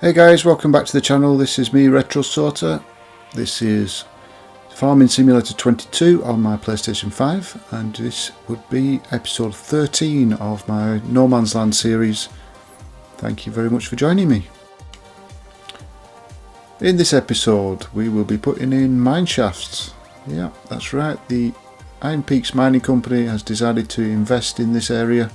Hey guys, welcome back to the channel. This is me, Retrosorter. This is Farming Simulator 22 on my PlayStation 5, and this would be episode 13 of my No Man's Land series. Thank you very much for joining me. In this episode we will be putting in mineshafts. Yeah, that's right, the Iron Peaks Mining Company has decided to invest in this area,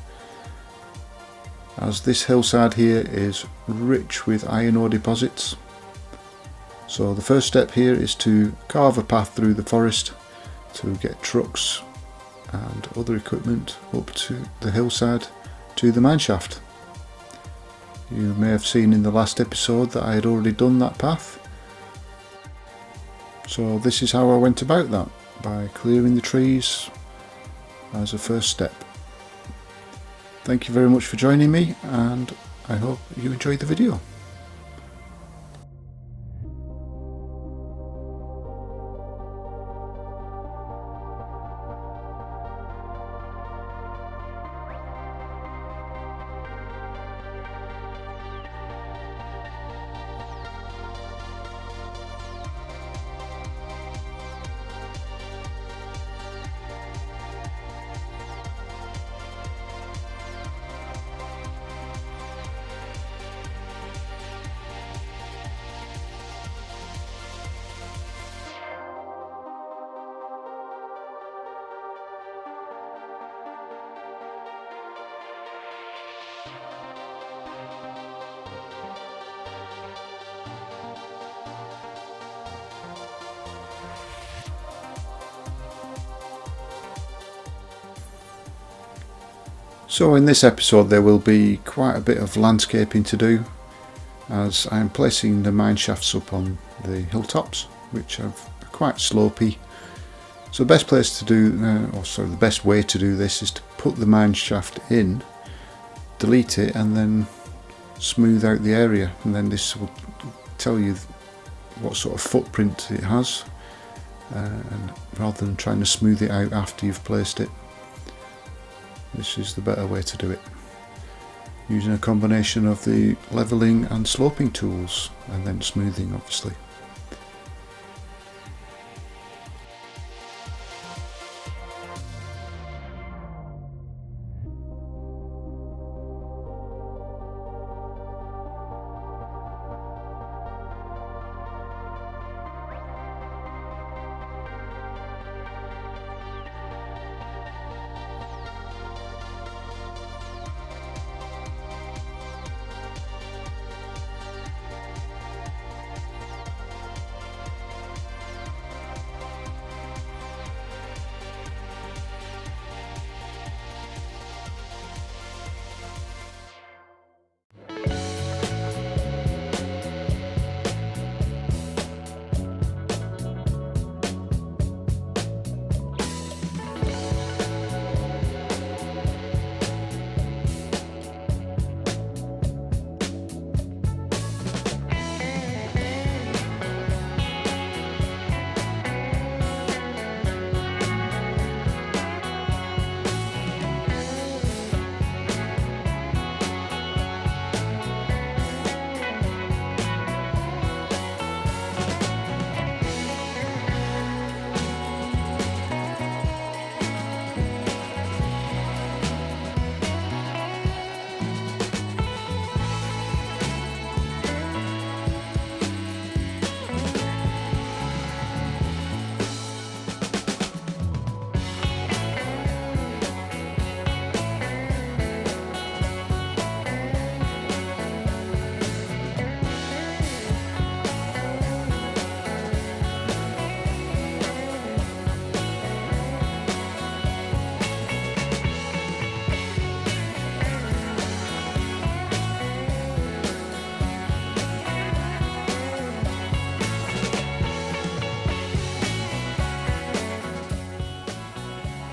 as this hillside here is rich with iron ore deposits. So the first step here is to carve a path through the forest to get trucks and other equipment up to the hillside to the mineshaft. You may have seen in the last episode that I had already done that path. So this is how I went about that, by clearing the trees as a first step. Thank you very much for joining me, and I hope you enjoyed the video. So in this episode there will be quite a bit of landscaping to do, as I am placing the mineshafts up on the hilltops, which are quite slopey. So the best place to do, the best way to do this is to put the mineshaft in, delete it, and then smooth out the area, and then this will tell you what sort of footprint it has, and rather than trying to smooth it out after you've placed it. This is the better way to do it, using a combination of the levelling and sloping tools, and then smoothing obviously.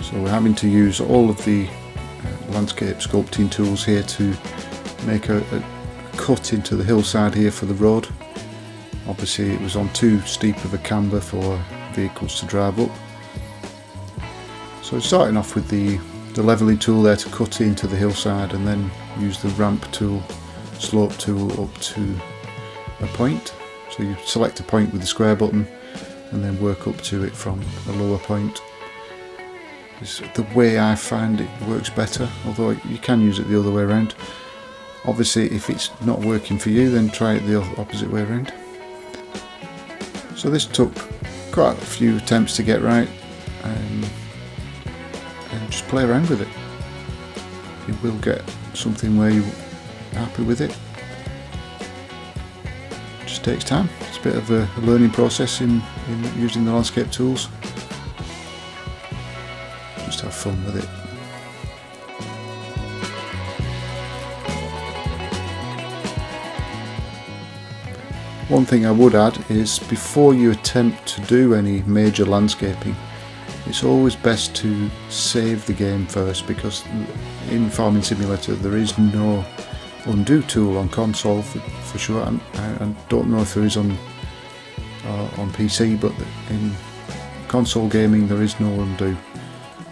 So we're having to use all of the landscape sculpting tools here to make a cut into the hillside here for the road. Obviously it was on too steep of a camber for vehicles to drive up. So starting off with the levelling tool there to cut into the hillside, and then use the ramp tool, slope tool up to a point. So you select a point with the square button and then work up to it from a lower point. It's the way I find it works better, although you can use it the other way around. Obviously if it's not working for you, then try it the opposite way around. So this took quite a few attempts to get right, and just play around with it. You will get something where you're happy with it. It just takes time. It's a bit of a learning process in using the landscape tools. Just have fun with it. One thing I would add is before you attempt to do any major landscaping, it's always best to save the game first, because in Farming Simulator there is no undo tool on console for sure. I don't know if there is on PC, but in console gaming there is no undo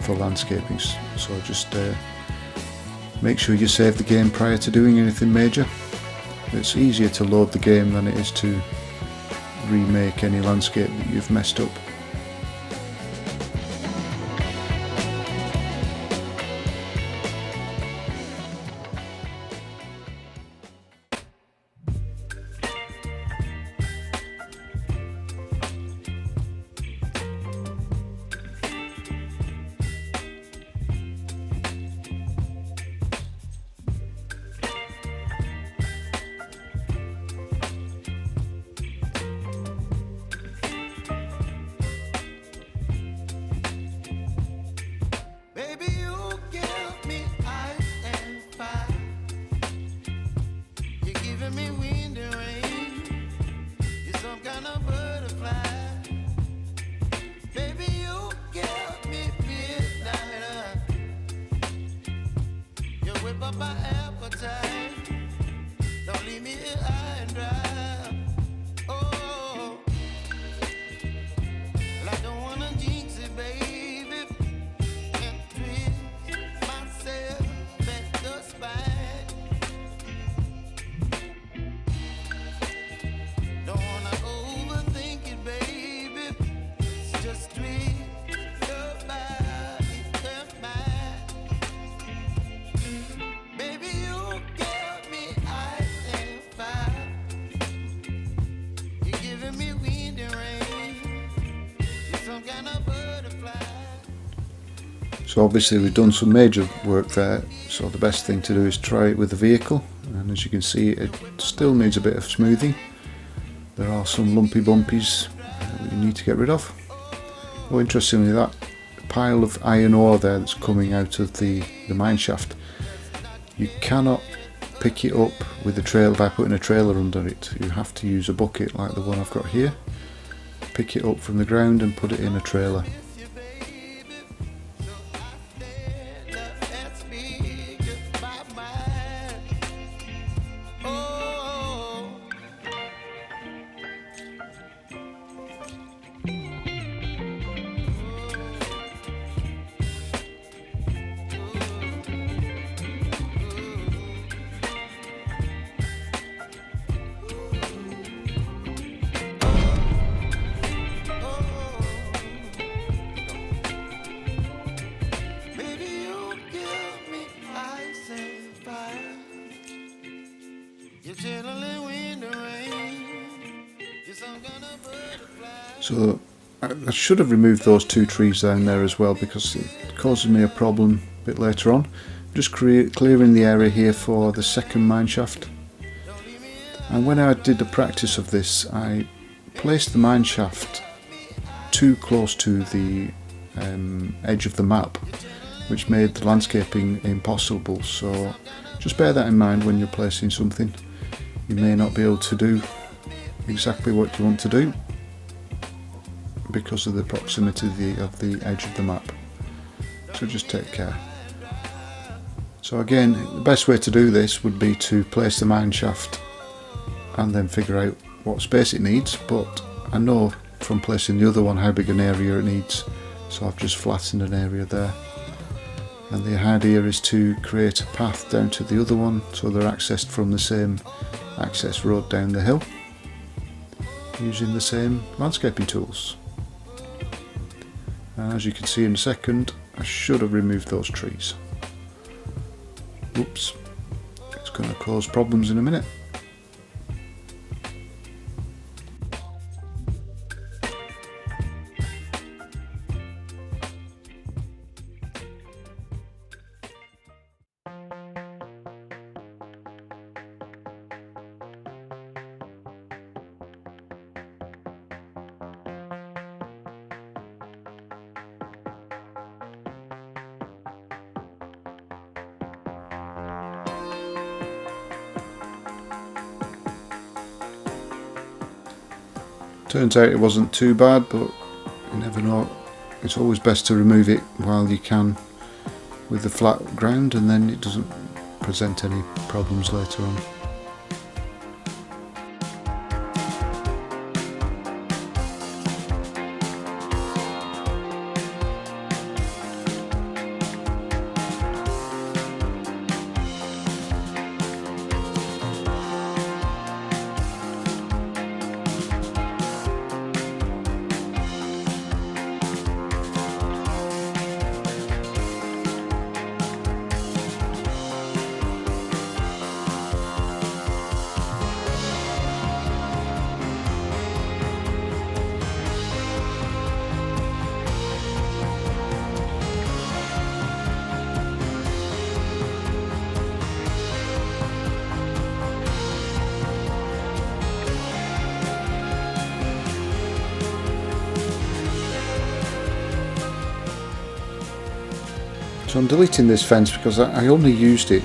for landscaping. So just make sure you save the game prior to doing anything major. It's easier to load the game than it is to remake any landscape that you've messed up. So obviously we've done some major work there, so the best thing to do is try it with the vehicle, and as you can see it still needs a bit of smoothing. There are some lumpy bumpies that you need to get rid of. Oh, interestingly, that pile of iron ore there that's coming out of the mine shaft, you cannot pick it up with the trailer by putting a trailer under it. You have to use a bucket like the one I've got here, pick it up from the ground and put it in a trailer. So I should have removed those two trees down there as well, because it causes me a problem a bit later on. Just clearing the area here for the second mine shaft. And when I did the practice of this, I placed the mine shaft too close to the edge of the map, which made the landscaping impossible. So just bear that in mind when you're placing something. You may not be able to do exactly what you want to do because of the proximity of the edge of the map. So just take care. So again, the best way to do this would be to place the mine shaft and then figure out what space it needs, but I know from placing the other one how big an area it needs, so I've just flattened an area there. And the idea is to create a path down to the other one so they're accessed from the same access road down the hill. using the same landscaping tools. And as you can see in a second, I should have removed those trees. Oops, it's going to cause problems in a minute. Turns out it wasn't too bad, but you never know. It's always best to remove it while you can with the flat ground, and then it doesn't present any problems later on. So I'm deleting this fence because I only used it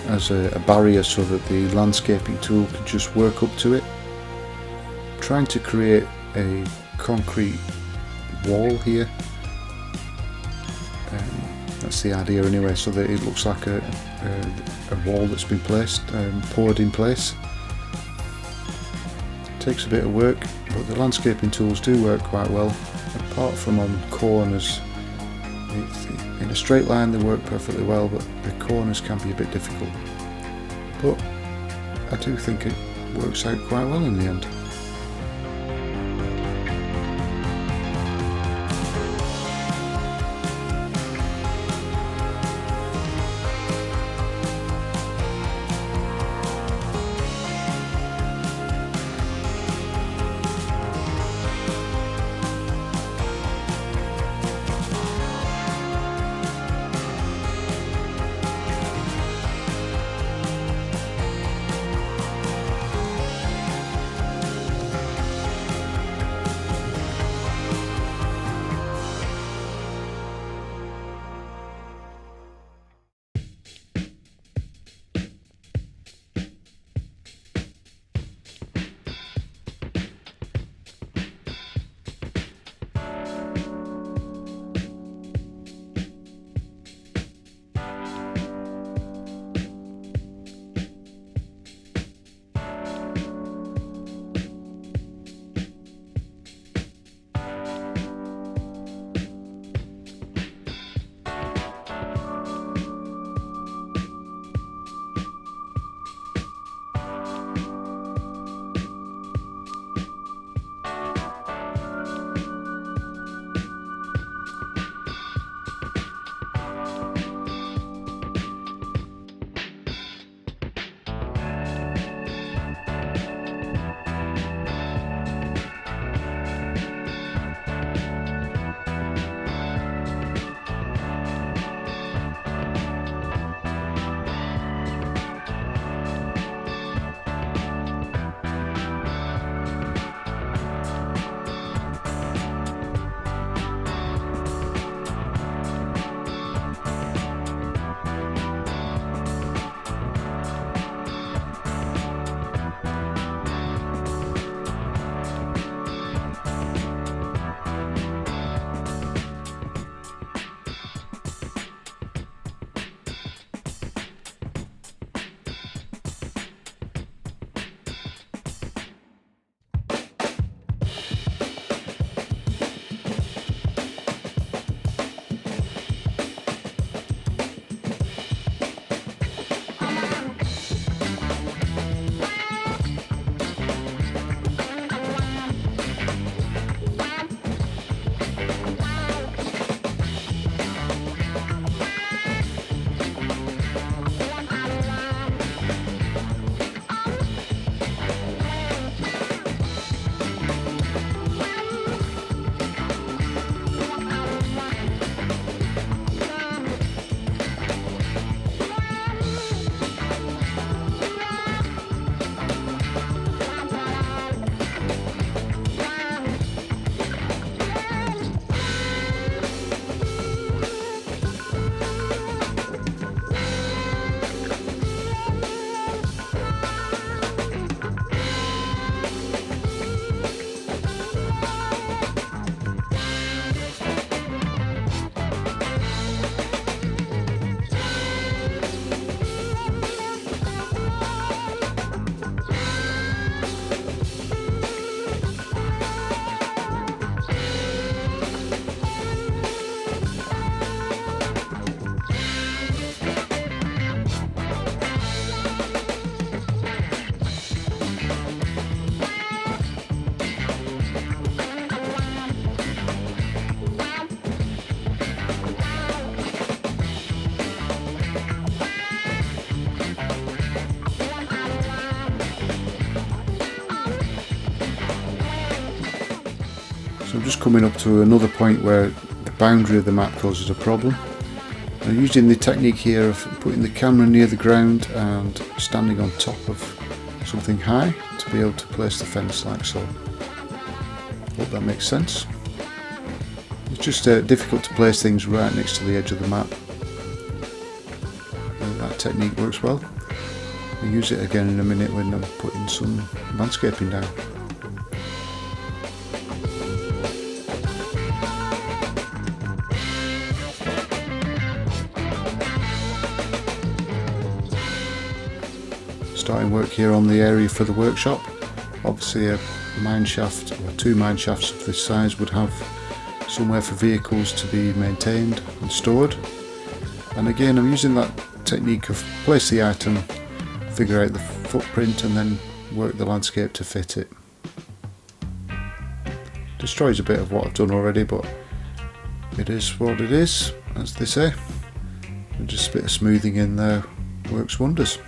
as a barrier so that the landscaping tool could just work up to it. I'm trying to create a concrete wall here. That's the idea anyway, so that it looks like a wall that's been placed, poured in place. It takes a bit of work, but the landscaping tools do work quite well, apart from on corners. In a straight line they work perfectly well, but the corners can be a bit difficult. But I do think it works out quite well in the end. just coming up to another point where the boundary of the map causes a problem. I'm using the technique here of putting the camera near the ground and standing on top of something high to be able to place the fence like so. Hope that makes sense. It's just difficult to place things right next to the edge of the map. That technique works well. I'll use it again in a minute when I'm putting some landscaping down. Starting work here on the area for the workshop. Obviously a mine shaft or 2 mine shafts of this size would have somewhere for vehicles to be maintained and stored. And again, I'm using that technique of place the item, figure out the footprint and then work the landscape to fit it. Destroys a bit of what I've done already, but it is what it is, as they say. And just a bit of smoothing in there works wonders.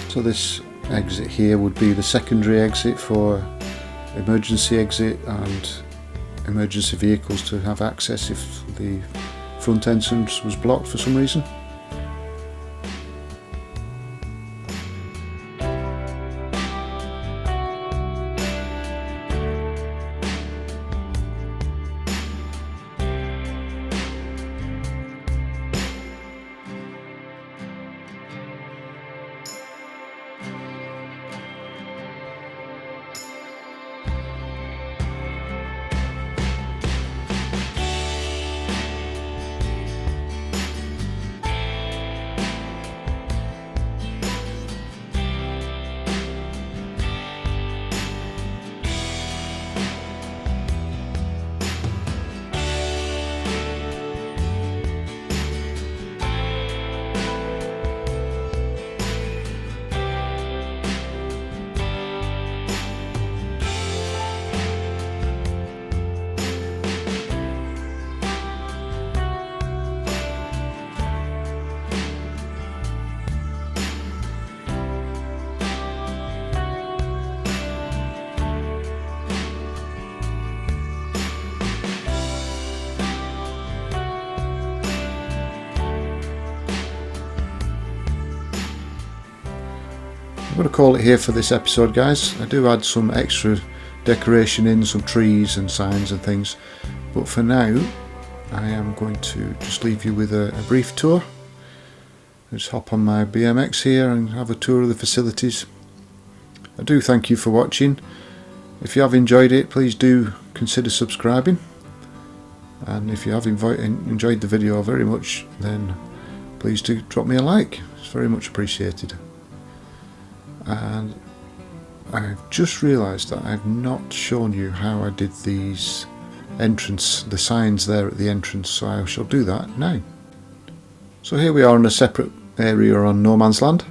So this exit here would be the secondary exit for emergency exit and emergency vehicles to have access if the front entrance was blocked for some reason. I'm going to call it here for this episode, guys. I do add some extra decoration in, some trees and signs and things, but for now I am going to just leave you with a brief tour. Just hop on my BMX here and have a tour of the facilities. I do thank you for watching. If you have enjoyed it, please do consider subscribing, and if you have enjoyed the video very much, then please do drop me a like. It's very much appreciated. And I've just realised that I've not shown you how I did these the signs there at the entrance, so I shall do that now. So here we are in a separate area on no man's land.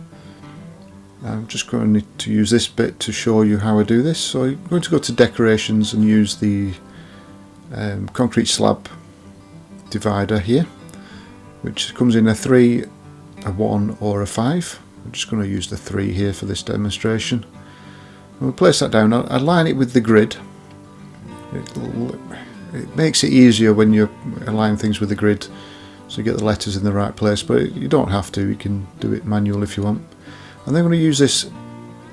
I'm just going to use this bit to show you how I do this. So I'm going to go to decorations and use the concrete slab divider here, which comes in a 3, a 1 or a 5. I'm just going to use the 3 here for this demonstration. And we'll place that down. I'll align it with the grid. It makes it easier when you align things with the grid, so you get the letters in the right place, but you don't have to. You can do it manual if you want. And then I'm going to use this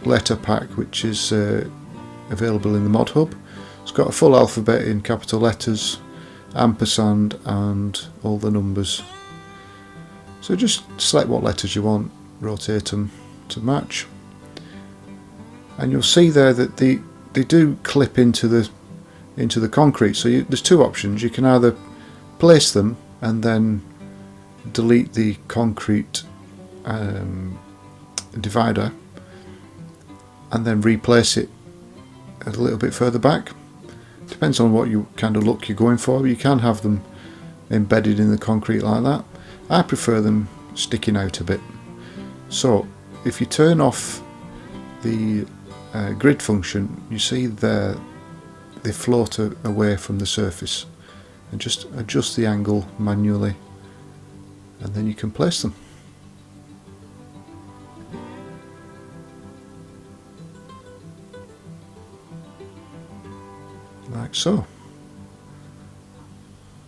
letter pack, which is available in the mod hub. It's got a full alphabet in capital letters, ampersand and all the numbers. So just select what letters you want, rotate them to match, and you'll see there that they do clip into the concrete. So there's two options. You can either place them and then delete the concrete divider and then replace it a little bit further back. Depends on what you kind of look you're going for, but you can have them embedded in the concrete like that. I prefer them sticking out a bit. So if you turn off the grid function, you see there they float away from the surface, and just adjust the angle manually and then you can place them. Like so.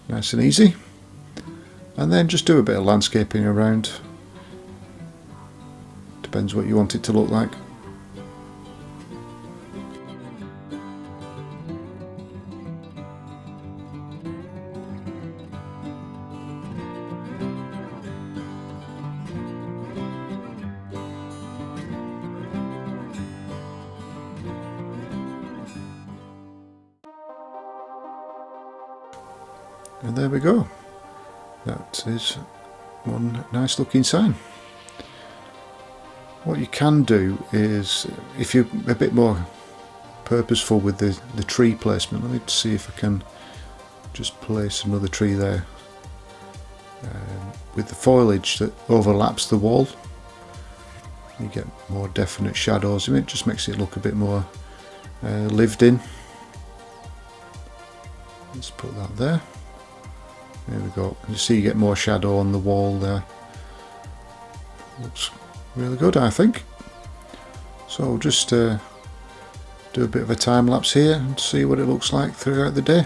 Nice and easy. And then just do a bit of landscaping around. Depends what you want it to look like. And there we go. That is one nice looking sign. What you can do is, if you're a bit more purposeful with the tree placement, let me see if I can just place another tree there with the foliage that overlaps the wall. You get more definite shadows, and it just makes it look a bit more lived in. Let's put that there. There we go. You see you get more shadow on the wall there. Looks really good, I think. So I'll just do a bit of a time lapse here and see what it looks like throughout the day.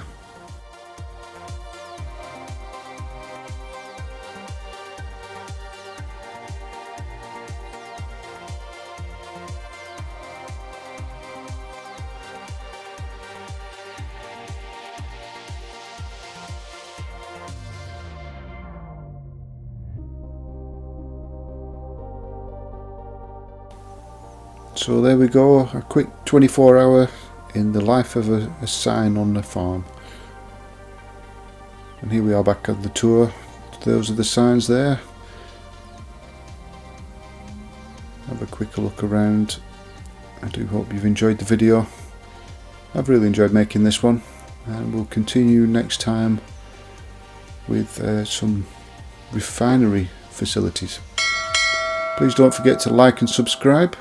So there we go, a quick 24-hour in the life of a sign on the farm. And here we are back on the tour. Those are the signs there. Have a quick look around. I do hope you've enjoyed the video. I've really enjoyed making this one, and we'll continue next time with some refinery facilities. Please don't forget to like and subscribe.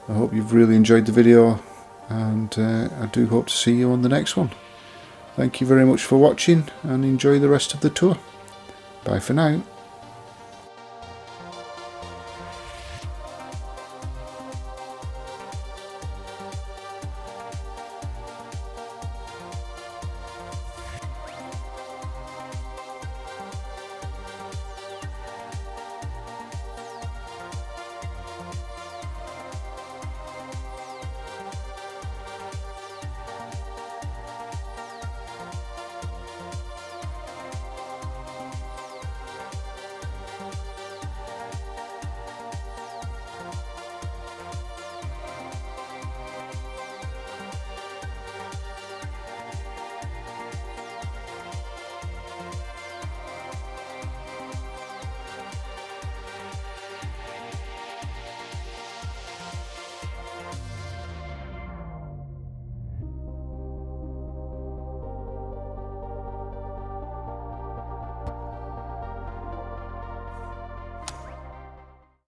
I hope you've really enjoyed the video, and I do hope to see you on the next one. Thank you very much for watching, and enjoy the rest of the tour. Bye for now.